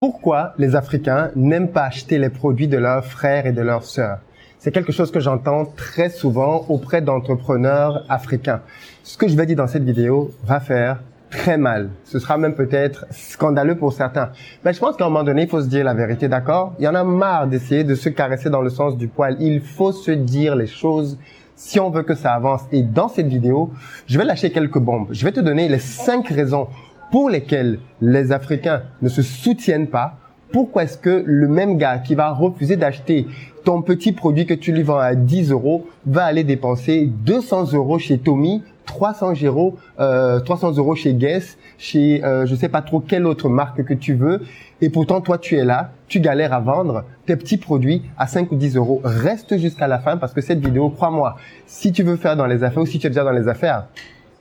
Pourquoi les Africains n'aiment pas acheter les produits de leurs frères et de leurs sœurs? C'est quelque chose que j'entends très souvent auprès d'entrepreneurs africains. Ce que je vais dire dans cette vidéo va faire très mal. Ce sera même peut-être scandaleux pour certains. Mais je pense qu'à un moment donné, il faut se dire la vérité, d'accord? Il y en a marre d'essayer de se caresser dans le sens du poil. Il faut se dire les choses si on veut que ça avance. Et dans cette vidéo, je vais lâcher quelques bombes. Je vais te donner les 5 raisons pour lesquelles les Africains ne se soutiennent pas. Pourquoi est-ce que le même gars qui va refuser d'acheter ton petit produit que tu lui vends à 10 € va aller dépenser 200 € chez Tommy, 300 € chez Guess, chez je sais pas trop quelle autre marque que tu veux, et pourtant toi tu es là, tu galères à vendre tes petits produits à 5 ou 10 €. Reste jusqu'à la fin parce que cette vidéo, crois-moi, si tu veux faire dans les affaires ou si tu es déjà dans les affaires,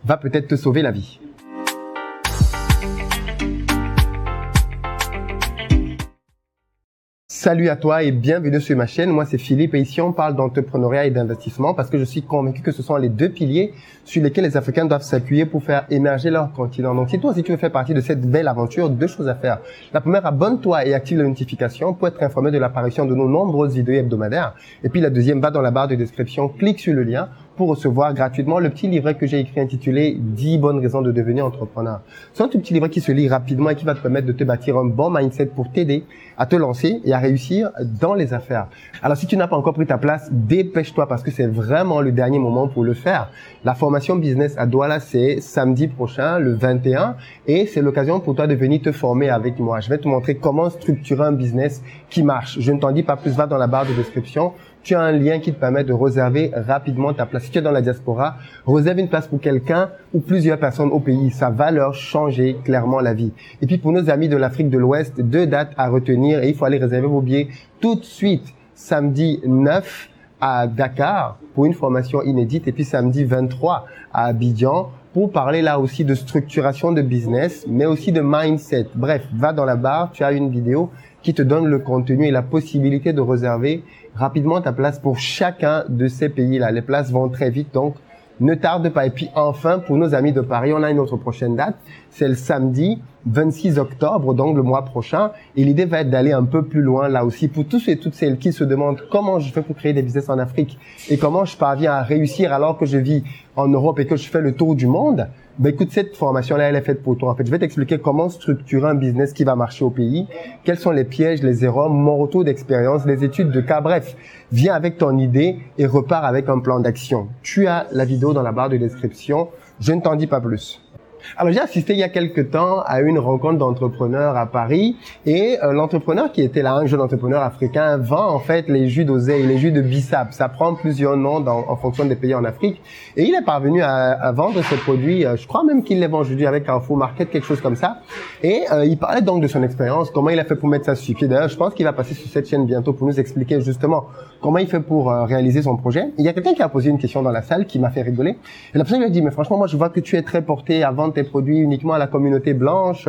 va peut-être te sauver la vie. Salut à toi et bienvenue sur ma chaîne. Moi, c'est Philippe et ici, on parle d'entrepreneuriat et d'investissement parce que je suis convaincu que ce sont les deux piliers sur lesquels les Africains doivent s'appuyer pour faire émerger leur continent. Donc, si toi aussi tu veux faire partie de cette belle aventure, 2 choses à faire. La première, abonne-toi et active la notification pour être informé de l'apparition de nos nombreuses vidéos hebdomadaires. Et puis, la deuxième, va dans la barre de description, clique sur le lien pour recevoir gratuitement le petit livret que j'ai écrit intitulé 10 bonnes raisons de devenir entrepreneur. C'est un tout petit livret qui se lit rapidement et qui va te permettre de te bâtir un bon mindset pour t'aider à te lancer et à réussir dans les affaires. Alors, si tu n'as pas encore pris ta place, dépêche-toi parce que c'est vraiment le dernier moment pour le faire. La formation business à Douala, c'est samedi prochain, le 21, et c'est l'occasion pour toi de venir te former avec moi. Je vais te montrer comment structurer un business qui marche. Je ne t'en dis pas plus, va dans la barre de description. Tu as un lien qui te permet de réserver rapidement ta place. Si tu es dans la diaspora, réserve une place pour quelqu'un ou plusieurs personnes au pays. Ça va leur changer clairement la vie. Et puis pour nos amis de l'Afrique de l'Ouest, 2 dates à retenir et il faut aller réserver vos billets tout de suite. Samedi 9 à Dakar pour une formation inédite et puis samedi 23 à Abidjan pour parler là aussi de structuration de business, mais aussi de mindset. Bref, va dans la barre, tu as une vidéo qui te donne le contenu et la possibilité de réserver rapidement ta place pour chacun de ces pays-là. Les places vont très vite, donc ne tarde pas. Et puis enfin, pour nos amis de Paris, on a une autre prochaine date. C'est le samedi 26 octobre, donc le mois prochain. Et l'idée va être d'aller un peu plus loin là aussi pour tous et toutes celles qui se demandent comment je fais pour créer des business en Afrique et comment je parviens à réussir alors que je vis en Europe et que je fais le tour du monde. Ben écoute, cette formation-là, elle est faite pour toi. En fait, je vais t'expliquer comment structurer un business qui va marcher au pays, quels sont les pièges, les erreurs, mon retour d'expérience, les études de cas. Bref, viens avec ton idée et repars avec un plan d'action. Tu as la vidéo dans la barre de description. Je ne t'en dis pas plus. Alors, j'ai assisté il y a quelques temps à une rencontre d'entrepreneurs à Paris et l'entrepreneur qui était là, un jeune entrepreneur africain, vend en fait les jus d'oseille, les jus de bissap. Ça prend plusieurs noms en fonction des pays en Afrique et il est parvenu à vendre ces produits. Je crois même qu'il les vend aujourd'hui avec Carrefour Market, quelque chose comme ça. Et il parlait donc de son expérience, comment il a fait pour mettre ça sur pied. D'ailleurs, je pense qu'il va passer sur cette chaîne bientôt pour nous expliquer justement comment il fait pour réaliser son projet. Il y a quelqu'un qui a posé une question dans la salle qui m'a fait rigoler. Et la personne lui a dit, mais franchement, moi je vois que tu es très porté à vendre tes produits uniquement à la communauté blanche.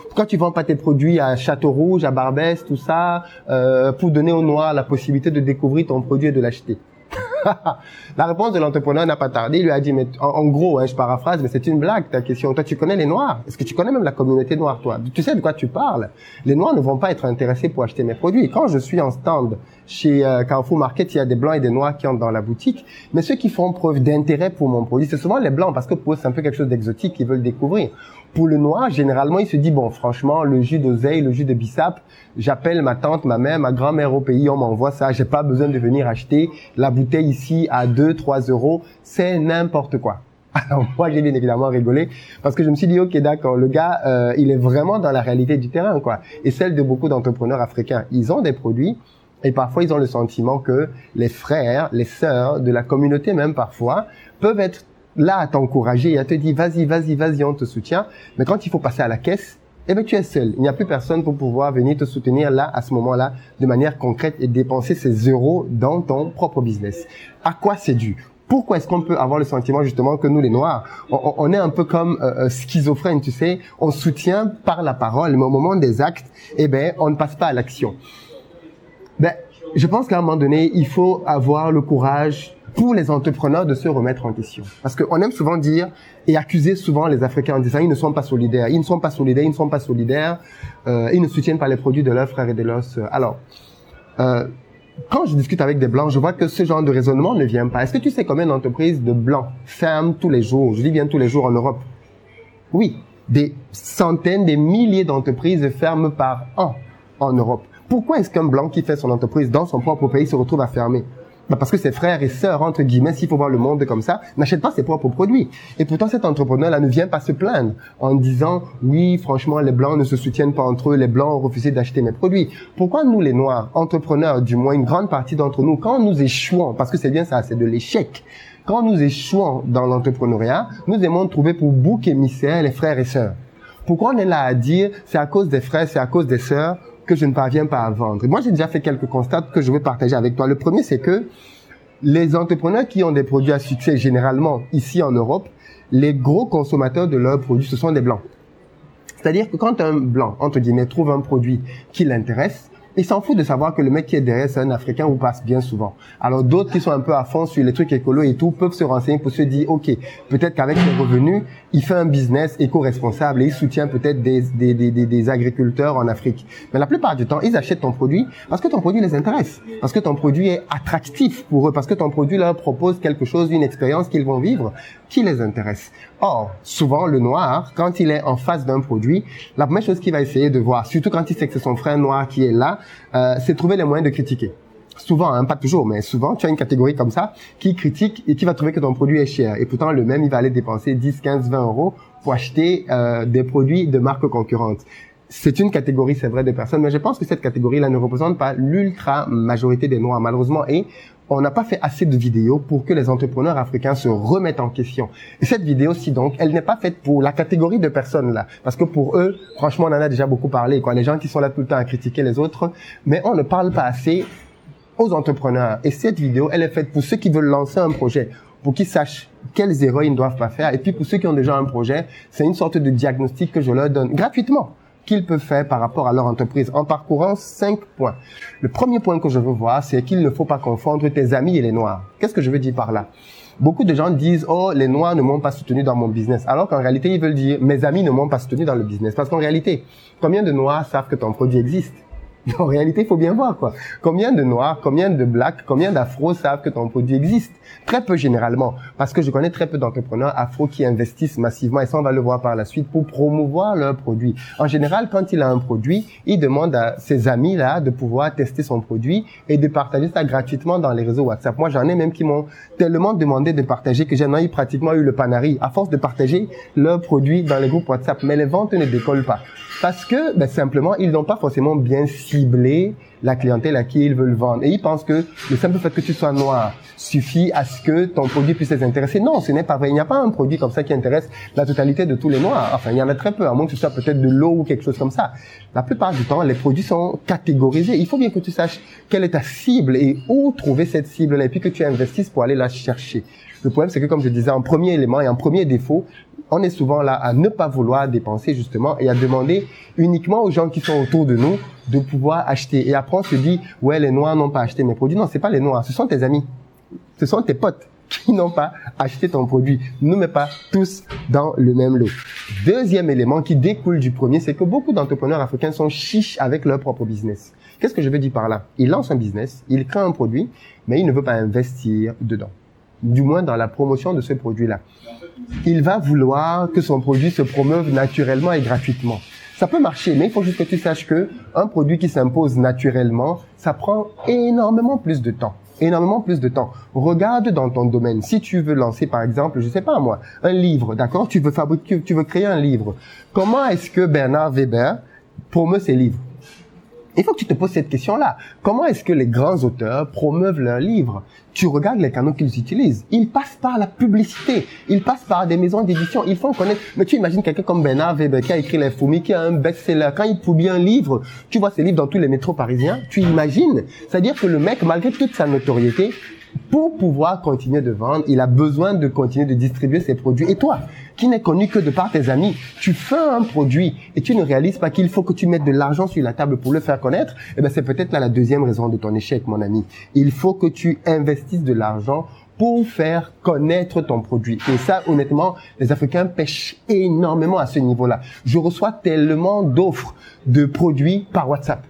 Pourquoi tu vends pas tes produits à Château Rouge, à Barbès, tout ça, pour donner aux Noirs la possibilité de découvrir ton produit et de l'acheter? La réponse de l'entrepreneur n'a pas tardé. Il lui a dit, mais en gros, je paraphrase, mais c'est une blague ta question. Toi, tu connais les Noirs? Est-ce que tu connais même la communauté noire, toi? Tu sais de quoi tu parles? Les Noirs ne vont pas être intéressés pour acheter mes produits. Quand je suis en stand chez Carrefour Market, il y a des Blancs et des Noirs qui entrent dans la boutique. Mais ceux qui font preuve d'intérêt pour mon produit, c'est souvent les Blancs parce que pour eux, c'est un peu quelque chose d'exotique qu'ils veulent découvrir. Pour le Noir, généralement, il se dit, bon, franchement, le jus d'oseille, le jus de bissap, j'appelle ma tante, ma mère, ma grand-mère au pays, on m'envoie ça, j'ai pas besoin de venir acheter la bouteille ici à 2-3 €, c'est n'importe quoi. Alors moi, j'ai bien évidemment rigolé parce que je me suis dit, ok, d'accord, le gars, il est vraiment dans la réalité du terrain, quoi. Et celle de beaucoup d'entrepreneurs africains. Ils ont des produits et parfois, ils ont le sentiment que les frères, les sœurs de la communauté même parfois peuvent être là à t'encourager et à te dire, vas-y, on te soutient. Mais quand il faut passer à la caisse, eh ben, tu es seul. Il n'y a plus personne pour pouvoir venir te soutenir là, à ce moment-là, de manière concrète et dépenser ces euros dans ton propre business. À quoi c'est dû? Pourquoi est-ce qu'on peut avoir le sentiment justement que nous les Noirs, on est un peu comme schizophrènes, tu sais, on soutient par la parole, mais au moment des actes, eh ben, on ne passe pas à l'action. Ben, je pense qu'à un moment donné, il faut avoir le courage pour les entrepreneurs de se remettre en question. Parce qu'on aime souvent dire et accuser souvent les Africains en disant ils ne sont pas solidaires, ils ne sont pas solidaires, ils ne sont pas solidaires, ils ne soutiennent pas les produits de leurs frères et de leurs sœurs. Alors, quand je discute avec des Blancs, je vois que ce genre de raisonnement ne vient pas. Est-ce que tu sais combien d'entreprises de Blancs ferment tous les jours, je dis bien tous les jours en Europe? Oui, des centaines, des milliers d'entreprises ferment par an en Europe. Pourquoi est-ce qu'un Blanc qui fait son entreprise dans son propre pays se retrouve à fermer? Parce que ses frères et sœurs, entre guillemets, s'il faut voir le monde comme ça, n'achètent pas ses propres produits. Et pourtant, cet entrepreneur-là ne vient pas se plaindre en disant « Oui, franchement, les Blancs ne se soutiennent pas entre eux, les Blancs ont refusé d'acheter mes produits. » Pourquoi nous, les Noirs, entrepreneurs, du moins une grande partie d'entre nous, quand nous échouons, parce que c'est bien ça, c'est de l'échec, quand nous échouons dans l'entrepreneuriat, nous aimons trouver pour bouc émissaire les frères et sœurs. Pourquoi on est là à dire « C'est à cause des frères, c'est à cause des sœurs » que je ne parviens pas à vendre. Et moi, j'ai déjà fait quelques constats que je veux partager avec toi. Le premier, c'est que les entrepreneurs qui ont des produits à succès, généralement, ici en Europe, les gros consommateurs de leurs produits, ce sont des Blancs. C'est-à-dire que quand un Blanc, entre guillemets, trouve un produit qui l'intéresse, il s'en fout de savoir que le mec qui est derrière, c'est un Africain ou passe bien souvent. Alors d'autres qui sont un peu à fond sur les trucs écolos et tout, peuvent se renseigner pour se dire, OK, peut-être qu'avec ses revenus, il fait un business éco-responsable et il soutient peut-être des agriculteurs en Afrique. Mais la plupart du temps, ils achètent ton produit parce que ton produit les intéresse, parce que ton produit est attractif pour eux, parce que ton produit leur propose quelque chose, une expérience qu'ils vont vivre qui les intéresse. Or, souvent, le noir, quand il est en face d'un produit, la première chose qu'il va essayer de voir, surtout quand il sait que c'est son frère noir qui est là, c'est trouver les moyens de critiquer. Souvent, hein, pas toujours, mais souvent, tu as une catégorie comme ça qui critique et qui va trouver que ton produit est cher. Et pourtant, le même, il va aller dépenser 10, 15, 20 euros pour acheter des produits de marques concurrentes. C'est une catégorie, c'est vrai, de personnes, mais je pense que cette catégorie-là ne représente pas l'ultra majorité des Noirs, malheureusement, et on n'a pas fait assez de vidéos pour que les entrepreneurs africains se remettent en question. Et cette vidéo-ci, donc, elle n'est pas faite pour la catégorie de personnes-là. Parce que pour eux, franchement, on en a déjà beaucoup parlé, quoi. Les gens qui sont là tout le temps à critiquer les autres. Mais on ne parle pas assez aux entrepreneurs. Et cette vidéo, elle est faite pour ceux qui veulent lancer un projet, pour qu'ils sachent quelles erreurs ils ne doivent pas faire. Et puis pour ceux qui ont déjà un projet, c'est une sorte de diagnostic que je leur donne gratuitement, qu'ils peuvent faire par rapport à leur entreprise en parcourant 5 points. Le premier point que je veux voir, c'est qu'il ne faut pas confondre tes amis et les Noirs. Qu'est-ce que je veux dire par là? Beaucoup de gens disent « Oh, les Noirs ne m'ont pas soutenu dans mon business », alors qu'en réalité, ils veulent dire « Mes amis ne m'ont pas soutenu dans le business ». Parce qu'en réalité, combien de Noirs savent que ton produit existe? En réalité, il faut bien voir, quoi. Combien de Noirs, combien de Blacks, combien d'Afros savent que ton produit existe? Très peu, généralement. Parce que je connais très peu d'entrepreneurs Afro qui investissent massivement, et ça, on va le voir par la suite, pour promouvoir leur produit. En général, quand il a un produit, il demande à ses amis-là de pouvoir tester son produit et de partager ça gratuitement dans les réseaux WhatsApp. Moi, j'en ai même qui m'ont tellement demandé de partager que j'en ai pratiquement eu le panari à force de partager leurs produits dans les groupes WhatsApp. Mais les ventes ne décollent pas. Parce que, simplement, ils n'ont pas forcément bien ciblé la clientèle à qui ils veulent vendre. Et ils pensent que le simple fait que tu sois noir suffit à ce que ton produit puisse les intéresser. Non, ce n'est pas vrai. Il n'y a pas un produit comme ça qui intéresse la totalité de tous les noirs. Enfin, il y en a très peu, à moins que ce soit peut-être de l'eau ou quelque chose comme ça. La plupart du temps, les produits sont catégorisés. Il faut bien que tu saches quelle est ta cible et où trouver cette cible-là, et puis que tu investisses pour aller la chercher. Le problème, c'est que, comme je disais, en premier élément et en premier défaut, on est souvent là à ne pas vouloir dépenser, justement, et à demander uniquement aux gens qui sont autour de nous de pouvoir acheter. Et après, on se dit, ouais, les Noirs n'ont pas acheté mes produits. Non, c'est pas les Noirs, ce sont tes amis. Ce sont tes potes qui n'ont pas acheté ton produit. Ne mets pas tous dans le même lot. Deuxième élément qui découle du premier, c'est que beaucoup d'entrepreneurs africains sont chiches avec leur propre business. Qu'est-ce que je veux dire par là? Ils lancent un business, ils créent un produit, mais ils ne veulent pas investir dedans. Du moins dans la promotion de ce produit-là. Il va vouloir que son produit se promeuve naturellement et gratuitement. Ça peut marcher, mais il faut juste que tu saches que un produit qui s'impose naturellement, ça prend énormément plus de temps. Énormément plus de temps. Regarde dans ton domaine. Si tu veux lancer, par exemple, je sais pas moi, un livre, d'accord? Tu veux créer un livre. Comment est-ce que Bernard Weber promeut ses livres? Il faut que tu te poses cette question-là. Comment est-ce que les grands auteurs promeuvent leurs livres? Tu regardes les canaux qu'ils utilisent. Ils passent par la publicité. Ils passent par des maisons d'édition. Ils font connaître. Mais tu imagines quelqu'un comme Bernard Weber qui a écrit Les Fourmis, qui a un best-seller. Quand il publie un livre, tu vois ces livres dans tous les métros parisiens. Tu imagines? C'est-à-dire que le mec, malgré toute sa notoriété, pour pouvoir continuer de vendre, il a besoin de continuer de distribuer ses produits. Et toi, qui n'es connu que de par tes amis, tu fais un produit et tu ne réalises pas qu'il faut que tu mettes de l'argent sur la table pour le faire connaître, eh ben c'est peut-être là la deuxième raison de ton échec, mon ami. Il faut que tu investisses de l'argent pour faire connaître ton produit. Et ça, honnêtement, les Africains pêchent énormément à ce niveau-là. Je reçois tellement d'offres de produits par WhatsApp.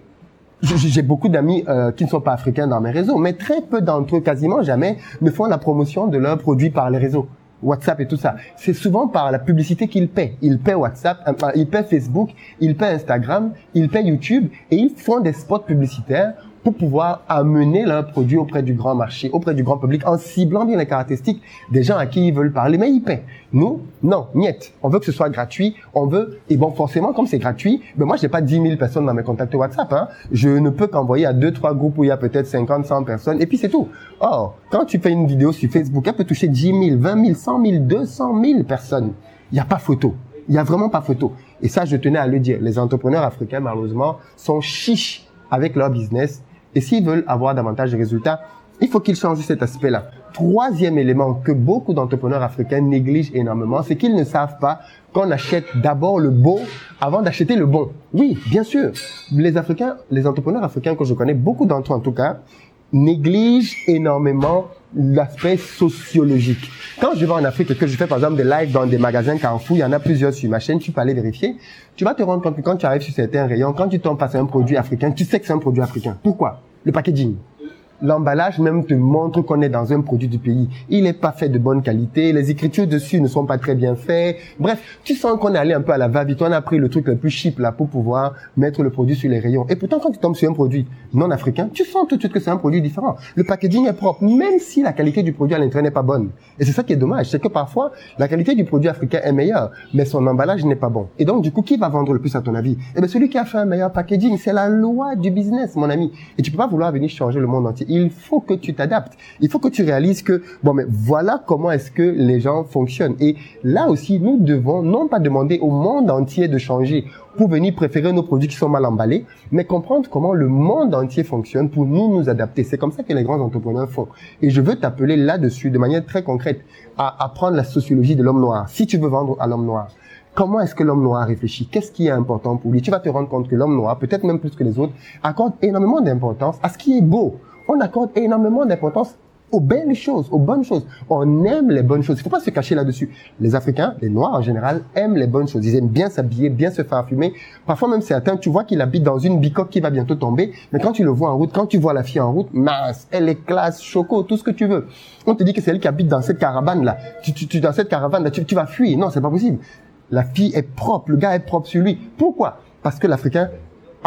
J'ai beaucoup d'amis qui ne sont pas africains dans mes réseaux, mais très peu d'entre eux, quasiment jamais, ne font la promotion de leurs produits par les réseaux. WhatsApp et tout ça. C'est souvent par la publicité qu'ils paient. Ils paient WhatsApp, ils paient Facebook, ils paient Instagram, ils paient YouTube et ils font des spots publicitaires pour pouvoir amener leurs produits auprès du grand marché, auprès du grand public, en ciblant bien les caractéristiques des gens à qui ils veulent parler. Mais ils paient. Nous, non, niet. On veut que ce soit gratuit. On veut, et bon, forcément, comme c'est gratuit, ben moi, j'ai pas 10 000 personnes dans mes contacts WhatsApp, hein. Je ne peux qu'envoyer à 2-3 groupes où il y a peut-être 50, 100 personnes, et puis c'est tout. Or, quand tu fais une vidéo sur Facebook, elle peut toucher 10 000, 20 000, 100 000, 200 000 personnes. Il n'y a pas photo. Il n'y a vraiment pas photo. Et ça, je tenais à le dire. Les entrepreneurs africains, malheureusement, sont chiches avec leur business. Et s'ils veulent avoir davantage de résultats, il faut qu'ils changent cet aspect-là. Troisième élément que beaucoup d'entrepreneurs africains négligent énormément, c'est qu'ils ne savent pas qu'on achète d'abord le beau avant d'acheter le bon. Oui, bien sûr. Les entrepreneurs africains que je connais, beaucoup d'entre eux en tout cas, négligent énormément l'aspect sociologique. Quand je vais en Afrique et que je fais par exemple des lives dans des magasins Carrefour, il y en a plusieurs sur ma chaîne, tu peux aller vérifier, tu vas te rendre compte que quand tu arrives sur certains rayons, quand tu tombes face à un produit africain, tu sais que c'est un produit africain. Pourquoi? Le packaging. L'emballage même te montre qu'on est dans un produit du pays. Il n'est pas fait de bonne qualité, les écritures dessus ne sont pas très bien faites. Bref, tu sens qu'on est allé un peu à la va-vite, on a pris le truc le plus cheap là pour pouvoir mettre le produit sur les rayons. Et pourtant, quand tu tombes sur un produit non africain, tu sens tout de suite que c'est un produit différent. Le packaging est propre, même si la qualité du produit à l'intérieur n'est pas bonne. Et c'est ça qui est dommage, c'est que parfois, la qualité du produit africain est meilleure, mais son emballage n'est pas bon. Et donc, du coup, qui va vendre le plus à ton avis? Eh bien, celui qui a fait un meilleur packaging, c'est la loi du business, mon ami. Et tu peux pas vouloir venir changer le monde entier. Il faut que tu t'adaptes. Il faut que tu réalises que, bon, mais voilà comment est-ce que les gens fonctionnent. Et là aussi, nous devons non pas demander au monde entier de changer pour venir préférer nos produits qui sont mal emballés, mais comprendre comment le monde entier fonctionne pour nous adapter. C'est comme ça que les grands entrepreneurs font. Et je veux t'appeler là-dessus, de manière très concrète, à apprendre la sociologie de l'homme noir. Si tu veux vendre à l'homme noir, comment est-ce que l'homme noir réfléchit? Qu'est-ce qui est important pour lui? Tu vas te rendre compte que l'homme noir, peut-être même plus que les autres, accorde énormément d'importance à ce qui est beau. On accorde énormément d'importance aux belles choses, aux bonnes choses. On aime les bonnes choses. Il ne faut pas se cacher là-dessus. Les Africains, les Noirs en général, aiment les bonnes choses. Ils aiment bien s'habiller, bien se parfumer. Parfois même certains, tu vois qu'il habite dans une bicoque qui va bientôt tomber, mais quand tu le vois en route, quand tu vois la fille en route, mince, elle est classe, choco, tout ce que tu veux. On te dit que c'est elle qui habite dans cette caravane-là. Dans cette caravane-là, tu vas fuir. Non, c'est pas possible. La fille est propre, le gars est propre sur lui. Pourquoi? Parce que l'Africain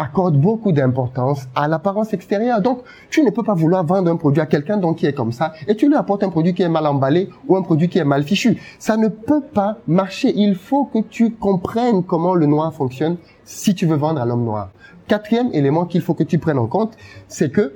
accorde beaucoup d'importance à l'apparence extérieure. Donc, tu ne peux pas vouloir vendre un produit à quelqu'un donc qui est comme ça et tu lui apportes un produit qui est mal emballé ou un produit qui est mal fichu. Ça ne peut pas marcher. Il faut que tu comprennes comment le noir fonctionne si tu veux vendre à l'homme noir. Quatrième élément qu'il faut que tu prennes en compte, c'est que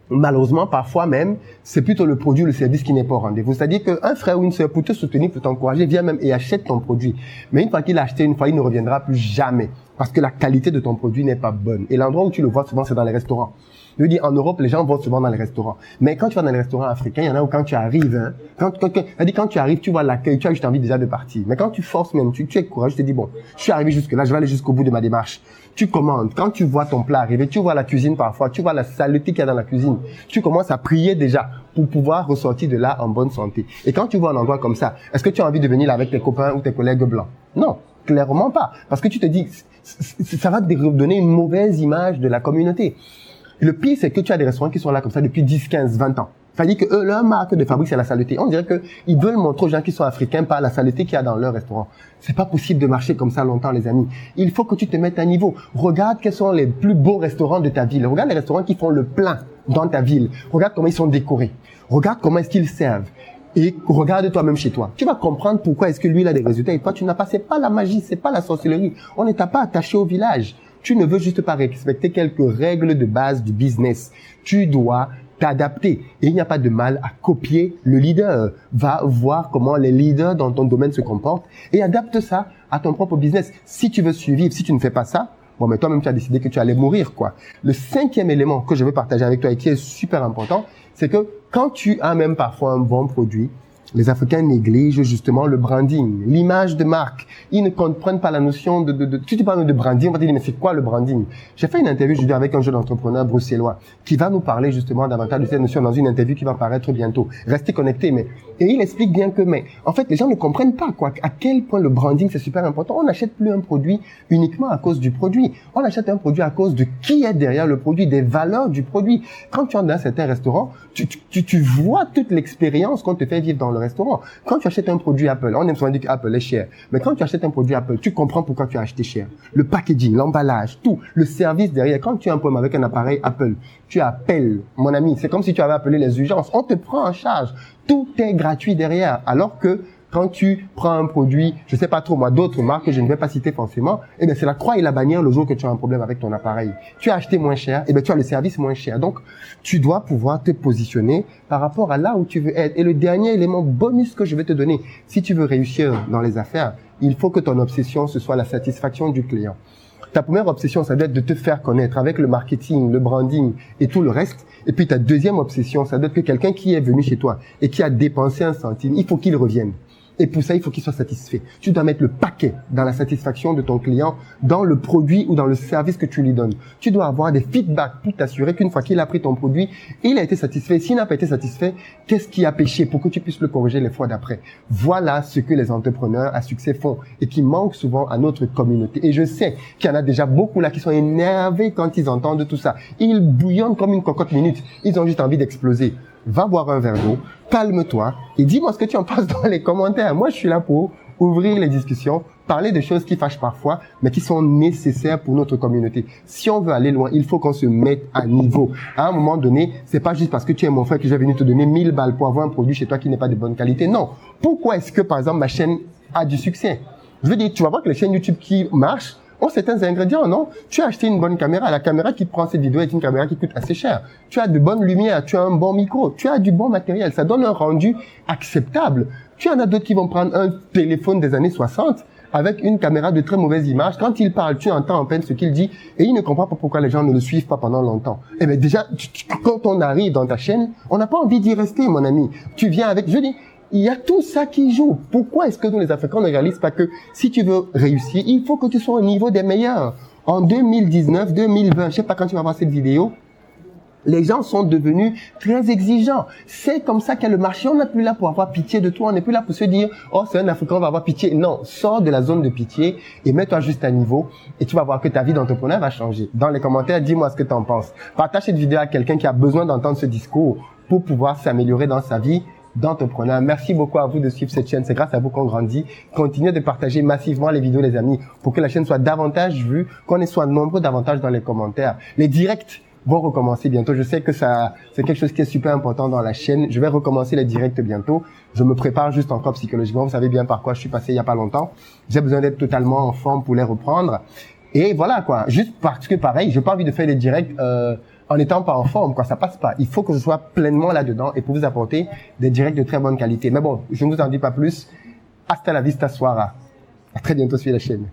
malheureusement, parfois même, c'est plutôt le produit ou le service qui n'est pas au rendez-vous. C'est-à-dire qu'un frère ou une sœur, pour te soutenir, pour t'encourager, vient même et achète ton produit. Mais une fois qu'il a acheté une fois, il ne reviendra plus jamais. Parce que la qualité de ton produit n'est pas bonne. Et l'endroit où tu le vois souvent, c'est dans les restaurants. Je veux dire, en Europe, les gens vont souvent dans les restaurants. Mais quand tu vas dans les restaurants africains, il y en a où quand tu arrives, hein, quand tu arrives, tu vois l'accueil, tu as juste envie déjà de partir. Mais quand tu forces même, tu es courageux, tu te dis, bon, je suis arrivé jusque là, je vais aller jusqu'au bout de ma démarche. Tu commandes. Quand tu vois ton plat arriver, tu vois la cuisine parfois, tu vois la saleté qu'il y a dans la cuisine. Tu commences à prier déjà pour pouvoir ressortir de là en bonne santé. Et quand tu vois un endroit comme ça, est-ce que tu as envie de venir là avec tes copains ou tes collègues blancs? Non, clairement pas. Parce que tu te dis, ça va te donner une mauvaise image de la communauté. Le pire, c'est que tu as des restaurants qui sont là comme ça depuis 10, 15, 20 ans. C'est-à-dire que eux, leur marque de fabrique, c'est la saleté. On dirait qu'ils veulent montrer aux gens qui sont africains par la saleté qu'il y a dans leur restaurant. C'est pas possible de marcher comme ça longtemps, les amis. Il faut que tu te mettes à niveau. Regarde quels sont les plus beaux restaurants de ta ville. Regarde les restaurants qui font le plein dans ta ville. Regarde comment ils sont décorés. Regarde comment est-ce qu'ils servent. Et regarde toi-même chez toi. Tu vas comprendre pourquoi est-ce que lui, il a des résultats et toi, tu n'as pas. C'est pas la magie, c'est pas la sorcellerie. On ne t'a pas attaché au village. Tu ne veux juste pas respecter quelques règles de base du business. Tu dois t'adapter. Et il n'y a pas de mal à copier le leader. Va voir comment les leaders dans ton domaine se comportent et adapte ça à ton propre business. Si tu veux survivre, si tu ne fais pas ça, bon, mais toi-même, tu as décidé que tu allais mourir, quoi. Le cinquième élément que je veux partager avec toi et qui est super important, c'est que quand tu as même parfois un bon produit, Les Africains négligent justement le branding, l'image de marque. Ils ne comprennent pas la notion de tu parles de branding, on va te dire, mais c'est quoi le branding? J'ai fait une interview aujourd'hui avec un jeune entrepreneur bruxellois qui va nous parler justement davantage de cette notion dans une interview qui va paraître bientôt. Restez connectés, et il explique bien que, en fait, les gens ne comprennent pas, à quel point le branding c'est super important. On n'achète plus un produit uniquement à cause du produit. On achète un produit à cause de qui est derrière le produit, des valeurs du produit. Quand tu entres dans certains restaurants, tu vois toute l'expérience qu'on te fait vivre dans le restaurant. Quand tu achètes un produit Apple, on aime souvent dire qu'Apple est cher, mais quand tu achètes un produit Apple, tu comprends pourquoi tu as acheté cher. Le packaging, l'emballage, tout, le service derrière. Quand tu as un problème avec un appareil Apple, tu appelles, mon ami, c'est comme si tu avais appelé les urgences. On te prend en charge. Tout est gratuit derrière. Alors que quand tu prends un produit, je sais pas trop moi, d'autres marques que je ne vais pas citer forcément, eh bien c'est la croix et la bannière le jour que tu as un problème avec ton appareil. Tu as acheté moins cher, eh bien tu as le service moins cher. Donc tu dois pouvoir te positionner par rapport à là où tu veux être. Et le dernier élément bonus que je vais te donner, si tu veux réussir dans les affaires, il faut que ton obsession ce soit la satisfaction du client. Ta première obsession, ça doit être de te faire connaître avec le marketing, le branding et tout le reste. Et puis ta deuxième obsession, ça doit être que quelqu'un qui est venu chez toi et qui a dépensé un centime, il faut qu'il revienne. Et pour ça, il faut qu'il soit satisfait. Tu dois mettre le paquet dans la satisfaction de ton client, dans le produit ou dans le service que tu lui donnes. Tu dois avoir des feedbacks pour t'assurer qu'une fois qu'il a pris ton produit, il a été satisfait. S'il n'a pas été satisfait, qu'est-ce qui a péché pour que tu puisses le corriger les fois d'après? Voilà ce que les entrepreneurs à succès font et qui manque souvent à notre communauté. Et je sais qu'il y en a déjà beaucoup là qui sont énervés quand ils entendent tout ça. Ils bouillonnent comme une cocotte minute. Ils ont juste envie d'exploser. Va boire un verre d'eau, calme-toi et dis-moi ce que tu en penses dans les commentaires. Moi, je suis là pour ouvrir les discussions, parler de choses qui fâchent parfois, mais qui sont nécessaires pour notre communauté. Si on veut aller loin, il faut qu'on se mette à niveau. À un moment donné, c'est pas juste parce que tu es mon frère que j'ai venu te donner 1000 balles pour avoir un produit chez toi qui n'est pas de bonne qualité. Non. Pourquoi est-ce que, par exemple, ma chaîne a du succès? Je veux dire, tu vas voir que les chaînes YouTube qui marchent ont certains ingrédients, non? Tu as acheté une bonne caméra. La caméra qui prend cette vidéo est une caméra qui coûte assez cher. Tu as de bonnes lumières, tu as un bon micro, tu as du bon matériel. Ça donne un rendu acceptable. Tu en as d'autres qui vont prendre un téléphone des années 60 avec une caméra de très mauvaise image. Quand il parle, tu entends en peine ce qu'il dit et il ne comprend pas pourquoi les gens ne le suivent pas pendant longtemps. Eh bien, déjà, quand on arrive dans ta chaîne, on n'a pas envie d'y rester, mon ami. Tu viens avec, je dis, il y a tout ça qui joue. Pourquoi est-ce que nous, les Africains, ne réalisent pas que si tu veux réussir, il faut que tu sois au niveau des meilleurs. En 2019, 2020, je sais pas quand tu vas voir cette vidéo, les gens sont devenus très exigeants. C'est comme ça qu'est le marché. On n'est plus là pour avoir pitié de toi. On n'est plus là pour se dire, oh, c'est un Africain, on va avoir pitié. Non, sors de la zone de pitié et mets-toi juste à niveau et tu vas voir que ta vie d'entrepreneur va changer. Dans les commentaires, dis-moi ce que tu en penses. Partage cette vidéo à quelqu'un qui a besoin d'entendre ce discours pour pouvoir s'améliorer dans sa vie d'entrepreneur. Merci beaucoup à vous de suivre cette chaîne. C'est grâce à vous qu'on grandit. Continuez de partager massivement les vidéos, les amis, pour que la chaîne soit davantage vue, qu'on soit nombreux davantage dans les commentaires. Les directs vont recommencer bientôt. Je sais que ça, c'est quelque chose qui est super important dans la chaîne. Je vais recommencer les directs bientôt. Je me prépare juste encore psychologiquement. Vous savez bien par quoi je suis passé il y a pas longtemps. J'ai besoin d'être totalement en forme pour les reprendre. Et voilà, quoi. Juste parce que pareil, j'ai pas envie de faire des directs, en n'étant pas en forme, quoi, ça passe pas. Il faut que je sois pleinement là-dedans et pour vous apporter des directs de très bonne qualité. Mais bon, je ne vous en dis pas plus. Hasta la vista, soara. À très bientôt sur la chaîne.